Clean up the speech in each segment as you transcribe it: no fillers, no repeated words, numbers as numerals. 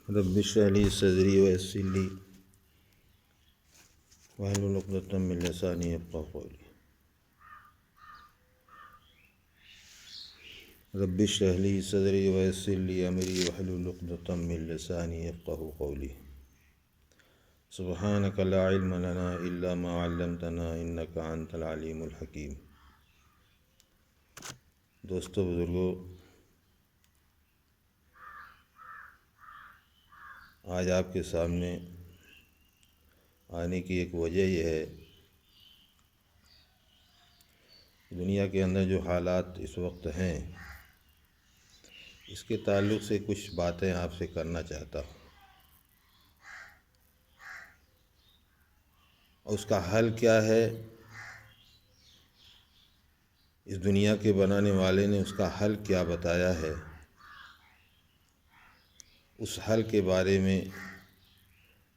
رب اشرح لي صدري ويسر لي واحلل عقدة من لساني يفقهوا قولي. رب اشرح لي صدري ويسر لي أمري واحلل عقدة من لساني يفقهوا قولي. سبحانك لا علم لنا إلا ما علمتنا إنك أنت العليم الحكيم. دوستو بزرگو، آج آپ کے سامنے آنے کی ایک وجہ یہ ہے، دنیا کے اندر جو حالات اس وقت ہیں اس کے تعلق سے کچھ باتیں آپ سے کرنا چاہتا ہوں، اور اس کا حل کیا ہے، اس دنیا کے بنانے والے نے اس کا حل کیا بتایا ہے، اس حل کے بارے میں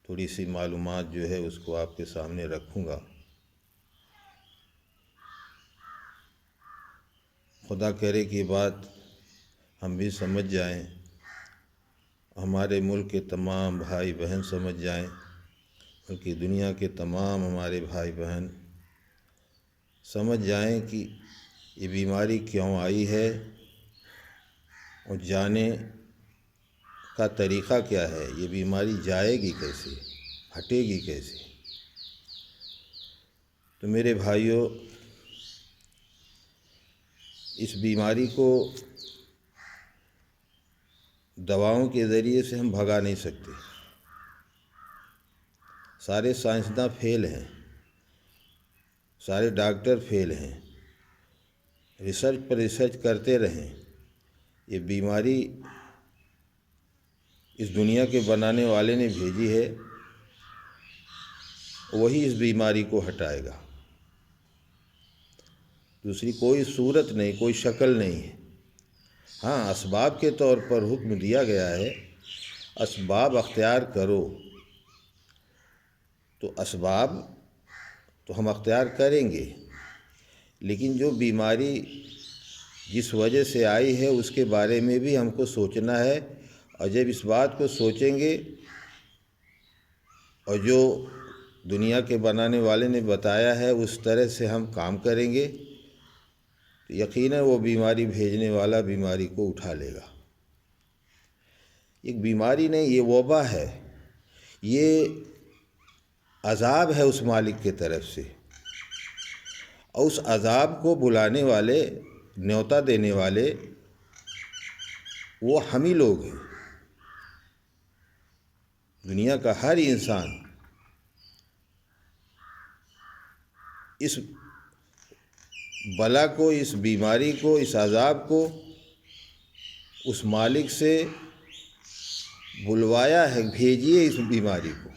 تھوڑی سی معلومات جو ہے اس کو آپ کے سامنے رکھوں گا۔ خدا کرے کہ بات ہم بھی سمجھ جائیں، ہمارے ملک کے تمام بھائی بہن سمجھ جائیں، بلکہ دنیا کے تمام ہمارے بھائی بہن سمجھ جائیں کہ یہ بیماری کیوں آئی ہے اور جانے کا طریقہ کیا ہے، یہ بیماری جائے گی کیسے، ہٹے گی کیسے۔ تو میرے بھائیوں، اس بیماری کو دواؤں کے ذریعے سے ہم بھگا نہیں سکتے، سارے سائنسداں فیل ہیں، سارے ڈاکٹر فیل ہیں، ریسرچ پر ریسرچ کرتے رہیں، یہ بیماری اس دنیا کے بنانے والے نے بھیجی ہے، وہی اس بیماری کو ہٹائے گا، دوسری کوئی صورت نہیں، کوئی شکل نہیں ہے۔ ہاں، اسباب کے طور پر حکم دیا گیا ہے، اسباب اختیار کرو، تو اسباب تو ہم اختیار کریں گے، لیکن جو بیماری جس وجہ سے آئی ہے اس کے بارے میں بھی ہم کو سوچنا ہے، اور جب اس بات کو سوچیں گے اور جو دنیا کے بنانے والے نے بتایا ہے اس طرح سے ہم کام کریں گے تو یقیناً وہ بیماری بھیجنے والا بیماری کو اٹھا لے گا۔ ایک بیماری نہیں، یہ وبا ہے، یہ عذاب ہے اس مالک کی طرف سے، اور اس عذاب کو بلانے والے، نیوتا دینے والے وہ ہم ہی لوگ ہیں۔ دنیا کا ہر انسان اس بلا کو، اس بیماری کو، اس عذاب کو اس مالک سے بلوایا ہے، بھیجیے اس بیماری کو۔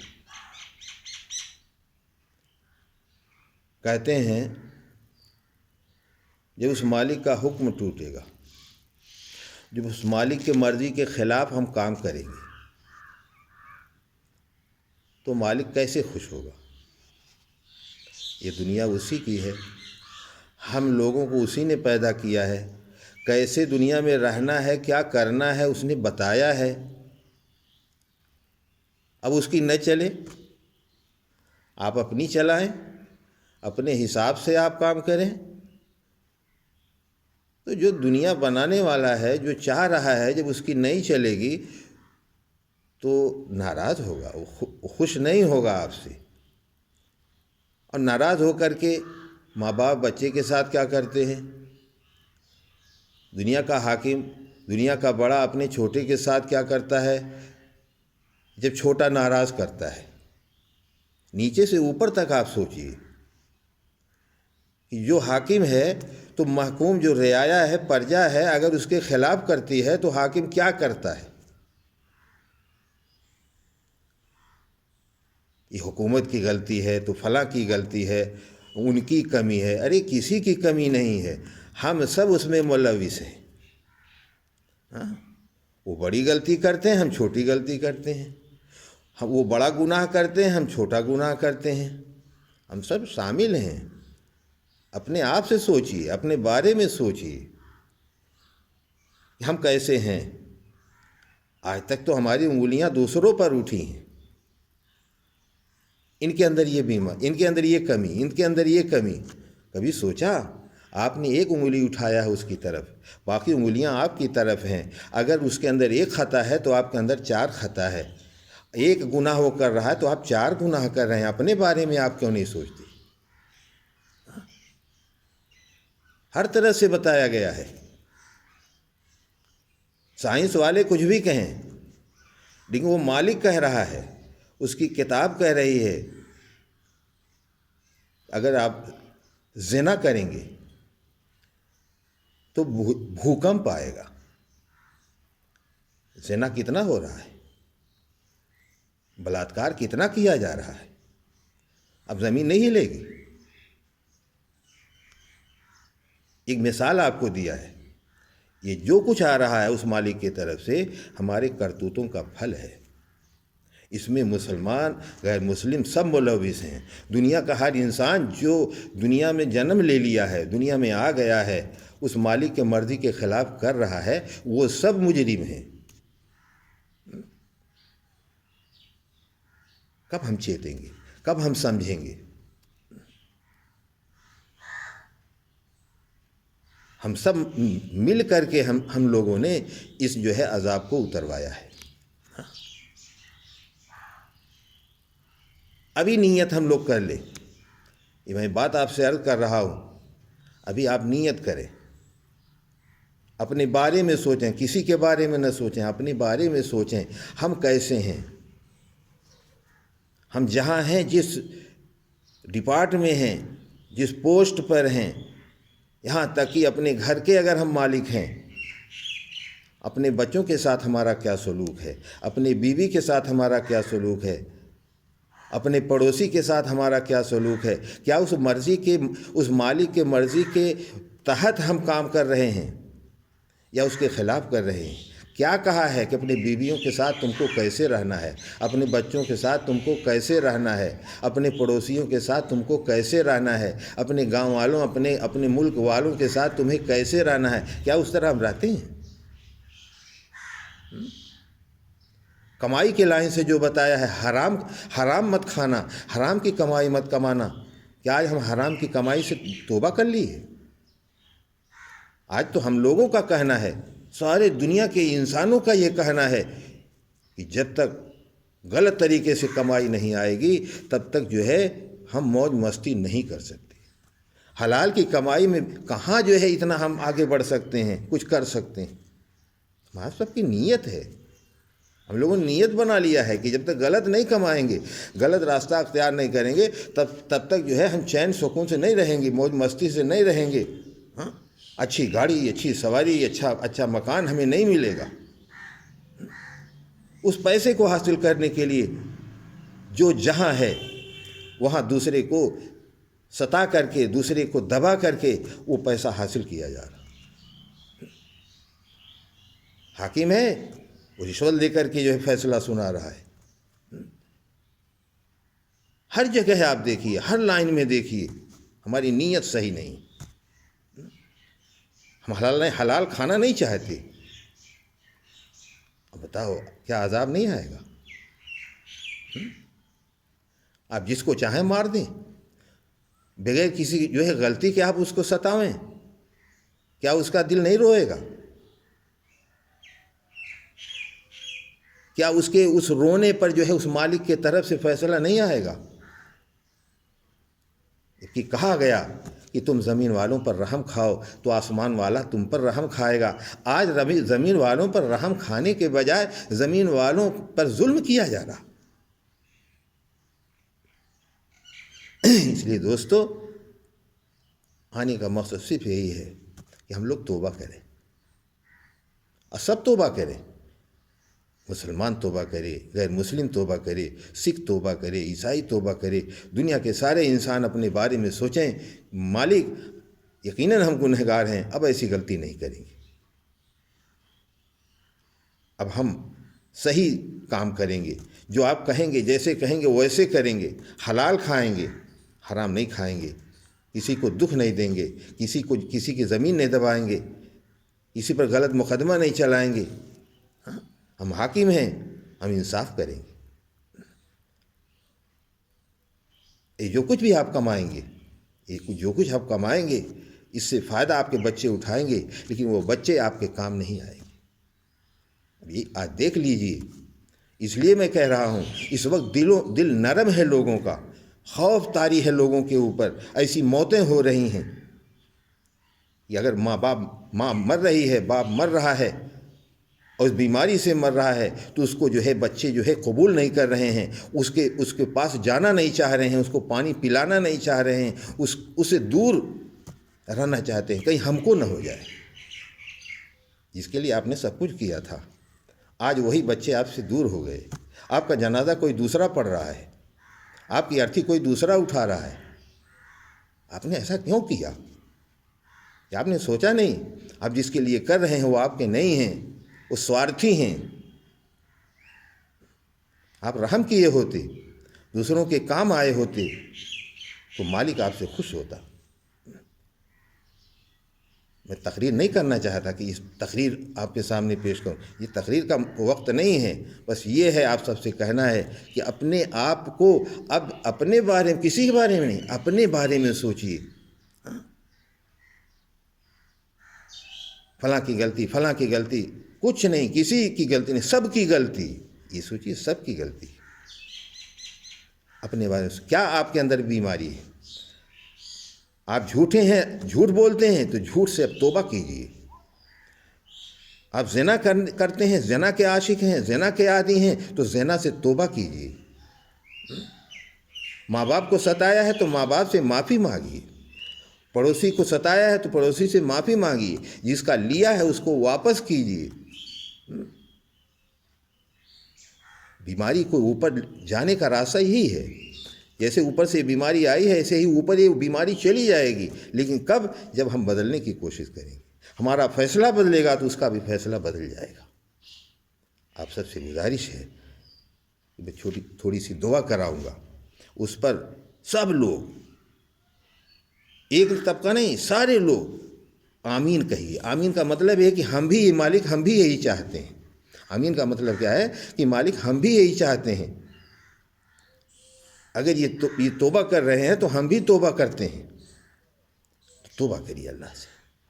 کہتے ہیں جب اس مالک کا حکم ٹوٹے گا، جب اس مالک کے مرضی کے خلاف ہم کام کریں گے تو مالک کیسے خوش ہوگا؟ یہ دنیا اسی کی ہے، ہم لوگوں کو اسی نے پیدا کیا ہے، کیسے دنیا میں رہنا ہے، کیا کرنا ہے اس نے بتایا ہے۔ اب اس کی نہ چلے، آپ اپنی چلائیں، اپنے حساب سے آپ کام کریں، تو جو دنیا بنانے والا ہے، جو چاہ رہا ہے، جب اس کی نہیں چلے گی تو ناراض ہوگا، وہ خوش نہیں ہوگا آپ سے۔ اور ناراض ہو کر کے ماں باپ بچے کے ساتھ کیا کرتے ہیں؟ دنیا کا حاکم، دنیا کا بڑا اپنے چھوٹے کے ساتھ کیا کرتا ہے؟ جب چھوٹا ناراض کرتا ہے، نیچے سے اوپر تک آپ سوچئے کہ جو حاکم ہے تو محکوم، جو رعایا ہے، پرجا ہے، اگر اس کے خلاف کرتی ہے تو حاکم کیا کرتا ہے؟ یہ حکومت کی غلطی ہے تو فلاں کی غلطی ہے، ان کی کمی ہے۔ ارے کسی کی کمی نہیں ہے، ہم سب اس میں ملوث ہیں۔ وہ بڑی غلطی کرتے ہیں، ہم چھوٹی غلطی کرتے ہیں، وہ بڑا گناہ کرتے ہیں، ہم چھوٹا گناہ کرتے ہیں، ہم سب شامل ہیں۔ اپنے آپ سے سوچئے، اپنے بارے میں سوچئے کہ ہم کیسے ہیں۔ آج تک تو ہماری انگلیاں دوسروں پر اٹھی ہیں، ان کے اندر یہ بیمار، ان کے اندر یہ کمی، ان کے اندر یہ کمی۔ کبھی سوچا آپ نے ایک انگلی اٹھایا ہے اس کی طرف، باقی انگلیاں آپ کی طرف ہیں، اگر اس کے اندر ایک خطا ہے تو آپ کے اندر 4 خطا ہے، ایک گناہ وہ کر رہا ہے تو آپ 4 گناہ کر رہے ہیں، اپنے بارے میں آپ کیوں نہیں سوچتے؟ ہر طرح سے بتایا گیا ہے، سائنس والے کچھ بھی کہیں لیکن وہ مالک کہہ رہا ہے، اس کی کتاب کہہ رہی ہے اگر آپ زنا کریں گے تو بھوکمپ آئے گا۔ زنا کتنا ہو رہا ہے، بلاತ್کار کتنا کیا جا رہا ہے، اب زمین نہیں ہلے گی۔ ایک مثال آپ کو دیا ہے، یہ جو کچھ آ رہا ہے اس مالک کی طرف سے ہمارے کرتوتوں کا پھل ہے، اس میں مسلمان غیر مسلم سب ملوث ہیں۔ دنیا کا ہر انسان جو دنیا میں جنم لے لیا ہے، دنیا میں آ گیا ہے، اس مالک کے مرضی کے خلاف کر رہا ہے، وہ سب مجرم ہیں۔ کب ہم چیتیں گے، کب ہم سمجھیں گے؟ ہم سب مل کر کے ہم لوگوں نے اس جو ہے عذاب کو اتروایا ہے۔ ابھی نیت ہم لوگ کر لیں، یہ میں بات آپ سے عرض کر رہا ہوں، ابھی آپ نیت کریں، اپنے بارے میں سوچیں، کسی کے بارے میں نہ سوچیں، اپنے بارے میں سوچیں ہم کیسے ہیں، ہم جہاں ہیں، جس ڈپارٹ میں ہیں، جس پوسٹ پر ہیں، یہاں تک کہ اپنے گھر کے اگر ہم مالک ہیں، اپنے بچوں کے ساتھ ہمارا کیا سلوک ہے، اپنے بیوی کے ساتھ ہمارا کیا سلوک ہے، اپنے پڑوسی کے ساتھ ہمارا کیا سلوک ہے، کیا اس مالک کے مرضی کے تحت ہم کام کر رہے ہیں یا اس کے خلاف کر رہے ہیں؟ کیا کہا ہے کہ اپنے بیویوں کے ساتھ تم کو کیسے رہنا ہے، اپنے بچوں کے ساتھ تم کو کیسے رہنا ہے، اپنے پڑوسیوں کے ساتھ تم کو کیسے رہنا ہے، اپنے گاؤں والوں، اپنے ملک والوں کے ساتھ تمہیں کیسے رہنا ہے؟ کیا اس طرح ہم رہتے ہیں؟ کمائی کے لائن سے جو بتایا ہے، حرام مت کھانا، حرام کی کمائی مت کمانا، کیا آج ہم حرام کی کمائی سے توبہ کر لی ہے؟ آج تو ہم لوگوں کا کہنا ہے، سارے دنیا کے انسانوں کا یہ کہنا ہے کہ جب تک غلط طریقے سے کمائی نہیں آئے گی تب تک جو ہے ہم موج مستی نہیں کر سکتے۔ حلال کی کمائی میں کہاں جو ہے اتنا ہم آگے بڑھ سکتے ہیں، کچھ کر سکتے ہیں؟ ہمارا سب کی نیت ہے، ہم لوگوں نے نیت بنا لیا ہے کہ جب تک غلط نہیں کمائیں گے، غلط راستہ اختیار نہیں کریں گے، تب تک جو ہے ہم چین سکون سے نہیں رہیں گے، موج مستی سے نہیں رہیں گے۔ اچھی گاڑی، اچھی سواری، اچھا مکان ہمیں نہیں ملے گا۔ اس پیسے کو حاصل کرنے کے لیے جو جہاں ہے وہاں دوسرے کو ستا کر کے، دوسرے کو دبا کر کے وہ پیسہ حاصل کیا جا رہا۔ حاکم ہے، وہ رشوت لے کر کے جو ہے فیصلہ سنا رہا ہے۔ ہر جگہ ہے، آپ دیکھیے، ہر لائن میں دیکھیے، ہماری نیت صحیح نہیں، ہم حلال کھانا نہیں چاہتے۔ اب بتاؤ کیا عذاب نہیں آئے گا؟ آپ جس کو چاہیں مار دیں، بغیر کسی جو ہے غلطی کے آپ اس کو ستائیں، کیا اس کا دل نہیں روئے گا؟ کیا اس رونے پر جو ہے اس مالک کے طرف سے فیصلہ نہیں آئے گا؟ کہ کہا گیا کہ تم زمین والوں پر رحم کھاؤ تو آسمان والا تم پر رحم کھائے گا۔ آج زمین والوں پر رحم کھانے کے بجائے زمین والوں پر ظلم کیا جا رہا۔ اس لیے دوستو، آنے کا مقصد صرف یہی ہے کہ ہم لوگ توبہ کریں، اور سب توبہ کریں، مسلمان توبہ کرے، غیر مسلم توبہ کرے، سکھ توبہ کرے، عیسائی توبہ کرے، دنیا کے سارے انسان اپنے بارے میں سوچیں، مالک یقیناً ہم گنہگار ہیں، اب ایسی غلطی نہیں کریں گے، اب ہم صحیح کام کریں گے، جو آپ کہیں گے، جیسے کہیں گے ویسے کریں گے، حلال کھائیں گے، حرام نہیں کھائیں گے، کسی کو دکھ نہیں دیں گے، کسی کی زمین نہیں دبائیں گے، کسی پر غلط مقدمہ نہیں چلائیں گے، ہم حاکم ہیں، ہم انصاف کریں گے. یہ جو کچھ بھی آپ کمائیں گے، جو کچھ آپ کمائیں گے، اس سے فائدہ آپ کے بچے اٹھائیں گے، لیکن وہ بچے آپ کے کام نہیں آئیں گے. یہ آج دیکھ لیجئے. اس لیے میں کہہ رہا ہوں، اس وقت دل نرم ہے لوگوں کا، خوف طاری ہے لوگوں کے اوپر. ایسی موتیں ہو رہی ہیں کہ اگر ماں مر رہی ہے، باپ مر رہا ہے اور اس بیماری سے مر رہا ہے، تو اس کو جو ہے بچے جو ہے قبول نہیں کر رہے ہیں، اس کے پاس جانا نہیں چاہ رہے ہیں، اس کو پانی پلانا نہیں چاہ رہے ہیں، اسے دور رہنا چاہتے ہیں، کہیں ہم کو نہ ہو جائے. جس کے لیے آپ نے سب کچھ کیا تھا، آج وہی بچے آپ سے دور ہو گئے. آپ کا جنازہ کوئی دوسرا پڑھ رہا ہے، آپ کی ارتھی کوئی دوسرا اٹھا رہا ہے. آپ نے ایسا کیوں کیا؟ کہ آپ نے سوچا نہیں آپ جس کے لیے کر رہے ہیں وہ آپ کے نہیں ہیں، وہ سوارتھی ہیں. آپ رحم کیے ہوتے، دوسروں کے کام آئے ہوتے، تو مالک آپ سے خوش ہوتا. میں تقریر نہیں کرنا چاہتا کہ اس تقریر آپ کے سامنے پیش کروں، یہ تقریر کا وقت نہیں ہے. بس یہ ہے آپ سب سے کہنا ہے کہ اپنے آپ کو اب اپنے بارے میں، کسی کے بارے میں نہیں، اپنے بارے میں سوچئے. فلاں کی غلطی، فلاں کی غلطی، کچھ نہیں، کسی کی غلطی نہیں، سب کی غلطی. یہ سوچئے سب کی غلطی. اپنے بارے میں کیا آپ کے اندر بیماری ہے؟ آپ جھوٹے ہیں، جھوٹ بولتے ہیں تو جھوٹ سے اب توبہ کیجئے. آپ زنا کرتے ہیں، زنا کے عاشق ہیں، زنا کے عادی ہیں، تو زنا سے توبہ کیجئے. ماں باپ کو ستایا ہے تو ماں باپ سے معافی مانگیے. پڑوسی کو ستایا ہے تو پڑوسی سے معافی مانگیے. جس کا لیا ہے اس کو واپس کیجئے. بیماری کو اوپر جانے کا راستہ یہی ہے. جیسے اوپر سے بیماری آئی ہے ایسے ہی اوپر یہ بیماری چلی جائے گی. لیکن کب؟ جب ہم بدلنے کی کوشش کریں گے. ہمارا فیصلہ بدلے گا تو اس کا بھی فیصلہ بدل جائے گا. آپ سب سے گزارش ہے کہ میں تھوڑی سی دعا کراؤں گا، اس پر سب لوگ، ایک طبقہ نہیں، سارے لوگ آمین کہیے. آمین کا مطلب ہے کہ ہم بھی، یہ مالک ہم بھی یہی چاہتے ہیں. آمین کا مطلب کیا ہے؟ کہ مالک ہم بھی یہی چاہتے ہیں. اگر یہ توبہ کر رہے ہیں تو ہم بھی توبہ کرتے ہیں. توبہ کریے اللہ سے.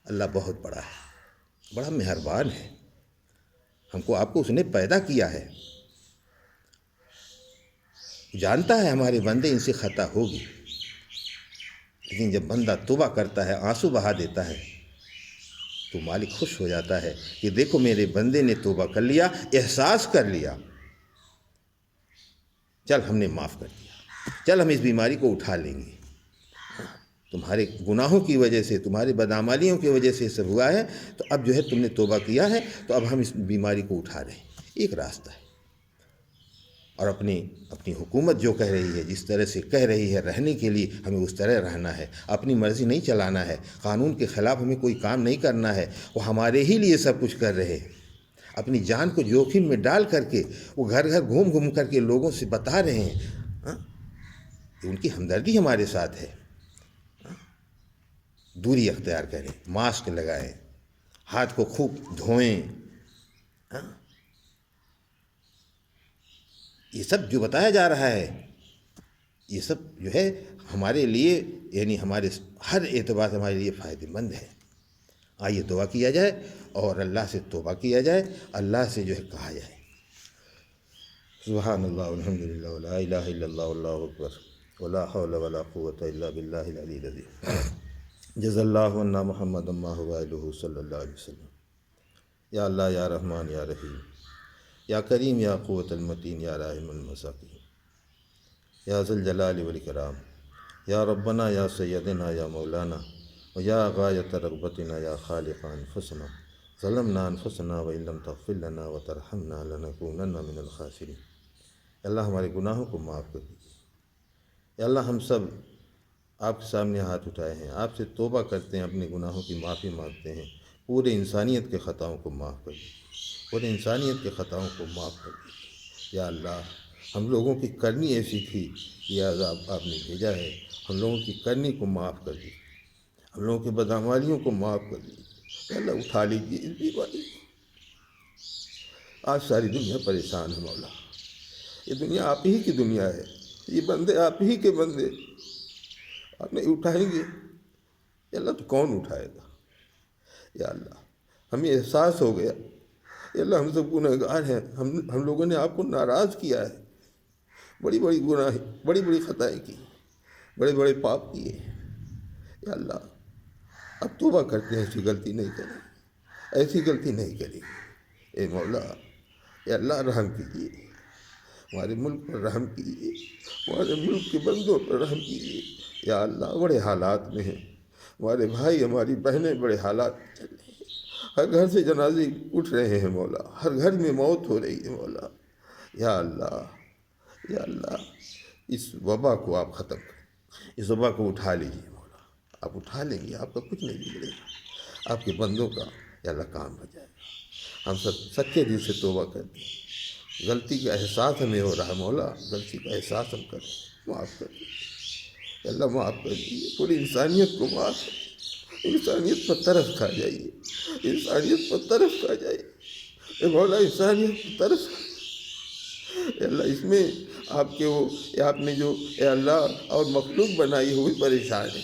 اللہ بہت بڑا ہے، بڑا مہربان ہے. ہم کو آپ کو اس نے پیدا کیا ہے، جانتا ہے ہمارے بندے ان سے خطا ہوگی. لیکن جب بندہ توبہ کرتا ہے، آنسو بہا دیتا ہے، تو مالک خوش ہو جاتا ہے کہ دیکھو میرے بندے نے توبہ کر لیا، احساس کر لیا، چل ہم نے معاف کر دیا، چل ہم اس بیماری کو اٹھا لیں گے. تمہارے گناہوں کی وجہ سے، تمہاری بدعمالیوں کی وجہ سے یہ سب ہوا ہے، تو اب جو ہے تم نے توبہ کیا ہے، تو اب ہم اس بیماری کو اٹھا رہے ہیں. ایک راستہ ہے. اور اپنی حکومت جو کہہ رہی ہے، جس طرح سے کہہ رہی ہے رہنے کے لیے، ہمیں اس طرح رہنا ہے. اپنی مرضی نہیں چلانا ہے، قانون کے خلاف ہمیں کوئی کام نہیں کرنا ہے. وہ ہمارے ہی لیے سب کچھ کر رہے ہیں. اپنی جان کو جوخم میں ڈال کر کے وہ گھر گھر گھوم کر کے لوگوں سے بتا رہے ہیں. ان کی ہمدردی ہمارے ساتھ ہے. دوری اختیار کریں، ماسک لگائیں، ہاتھ کو خوب دھوئیں. یہ سب جو بتایا جا رہا ہے، یہ سب جو ہے ہمارے لیے، یعنی ہمارے ہر اعتبار سے ہمارے لیے فائدہ مند ہے. آئیے دعا کیا جائے اور اللہ سے توبہ کیا جائے، اللہ سے جو ہے کہا جائے سبحان اللہ والحمد للہ ولا الہ الا اللہ واللہ اکبر ولا حول ولا قوة الا باللہ العلی العظیم. جزا اللہ عنا محمد ما هو اہلہ صلی اللہ علیہ وسلم. یا اللہ، یا رحمان، یا رحیم، یا کریم، یا قوت المتین، یا راحم المساکین، یا ذی الجلال والاکرام، یا ربنا، یا سیدنا، یا مولانا، و یا غایت رغبتنا، یا خالق انفسنا، ظلمنا انفسنا وان لم تغفر لنا وترحمنا لنکونن من الخاسرین. اللہ ہمارے گناہوں کو معاف کر دیجیے. یا اللہ ہم سب آپ کے سامنے ہاتھ اٹھائے ہیں، آپ سے توبہ کرتے ہیں، اپنے گناہوں کی معافی مانگتے ہیں. پورے انسانیت کے خطاؤں کو معاف کر دیجیے، پورے انسانیت کے خطاؤں کو معاف کر دیجیے. یا اللہ ہم لوگوں کی کرنی ایسی تھی، یہ عذاب آپ نے بھیجا ہے، ہم لوگوں کی کرنی کو معاف کر دیجیے، ہم لوگوں کے بدعمالیوں کو معاف کر دیجیے. یا اللہ اٹھا لیجیے اس بیماری کو. آج ساری دنیا پریشان ہے مولا، یہ دنیا آپ ہی کی دنیا ہے، یہ بندے آپ ہی کے بندے، آپ نہیں اٹھائیں گے یا اللہ تو کون اٹھائے گا؟ یا اللہ ہمیں احساس ہو گیا یا اللہ ہم سب گنہگار ہیں، ہم لوگوں نے آپ کو ناراض کیا ہے، بڑی بڑی گناہ، بڑی بڑی خطائیں کی، بڑے بڑے پاپ کیے، یا اللہ اب توبہ کرتے ہیں، ایسی غلطی نہیں کریں، ایسی غلطی نہیں کریں، اے مولا یا اللہ رحم کیجیے، ہمارے ملک پر رحم کیجیے، ہمارے ملک کے بندوں پر رحم کیجیے، یا اللہ بڑے حالات میں ہیں ہمارے بھائی، ہماری بہنیں بڑے حالات میں چل رہی ہیں، ہر گھر سے جنازے اٹھ رہے ہیں مولا، ہر گھر میں موت ہو رہی ہے مولا، یا اللہ یا اللہ اس وبا کو آپ ختم کریں، اس وبا کو اٹھا لیجیے مولا، آپ اٹھا لیں گے، آپ کا کچھ نہیں بگڑے گا، آپ کے بندوں کا یا اللہ کام ہو جائے گا، ہم سب سچے دل سے توبہ کرتے ہیں، غلطی کا احساس ہمیں ہو رہا ہے مولا، غلطی کا احساس ہم کریں، معاف کر دیجیے اللہ، معاف کر دیجیے، پوری انسانیت کو معاف کر دیجیے، انسانیت پر ترس کھا جائیے، انسانیت پر ترس کھا جائیے، اے مولا انسانیت پر ترس کھا، اے اللہ اس میں آپ کے وہ آپ نے جو اے اللہ اور مخلوق بنائی ہوئی پریشان ہے،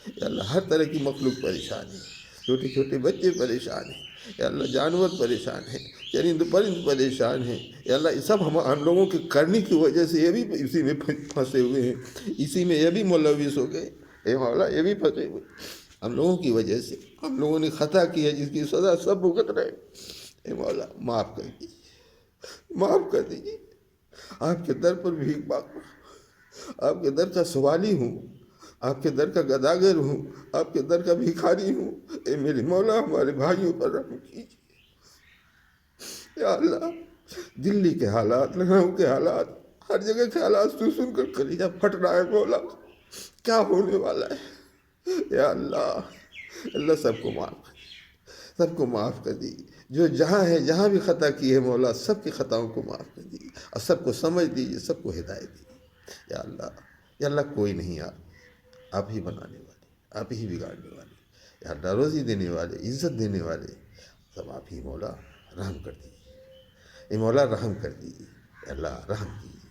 اے اللہ ہر طرح کی مخلوق پریشان ہے، چھوٹے چھوٹے بچے پریشان ہیں، اے اللہ جانور پریشان ہیں، چرند پرند پریشان ہیں، اے اللہ یہ سب ہم لوگوں کے کرنے کی وجہ سے یہ بھی اسی میں پھنسے ہوئے ہیں، اسی میں یہ بھی ملوث ہو گئے، اے مولا یہ بھی پھنسے ہوئے ہم لوگوں کی وجہ سے، ہم لوگوں نے خطا کی ہے جس کی سزا سب بھگت رہے، اے مولا معاف کر دیجیے، معاف کر دیجیے، آپ کے در پر بھیک مانگتا ہوں، آپ کے در کا سوالی ہوں، آپ کے در کا گداگر ہوں، آپ کے در کا بھکاری ہوں، اے میرے مولا ہمارے بھائیوں پر رحم کیجیے، یا اللہ دلی کے حالات، لکھنؤ کے حالات، ہر جگہ کے حالات سن کر کلیجہ پھٹ رہا ہے مولا، کیا ہونے والا ہے، یا اللہ اللہ سب کو معاف کر، سب کو معاف کر دیجیے، جو جہاں ہے جہاں بھی خطا کی ہے مولا سب کی خطاؤں کو معاف کر دیجیے، اور سب کو سمجھ دیجیے، سب کو ہدایت دیجیے، یا اللہ کوئی نہیں، آپ ہی بنانے والے، آپ ہی بگاڑنے والے، یا اللہ روزی دینے والے، عزت دینے والے سب آپ ہی مولا، رحم کر دیجیے، اے مولا رحم کر دیجیے، یا اللہ رحم کیجیے،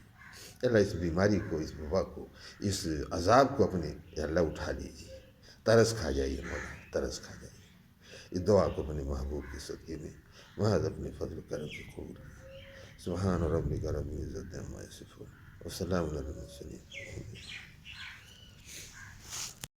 یا اللہ اس بیماری کو، اس وبا کو، اس عذاب کو اپنے یا اللہ اٹھا لیجیے، ترس کھا جائیے مولا، ترس کھا جائیے، اس دعا کو اپنے محبوب کے صدقے میں محض اپنے فضل و کرم سے قبول کریں، سبحان ربک رب العزت عما یصفون وسلام علی المرسلین۔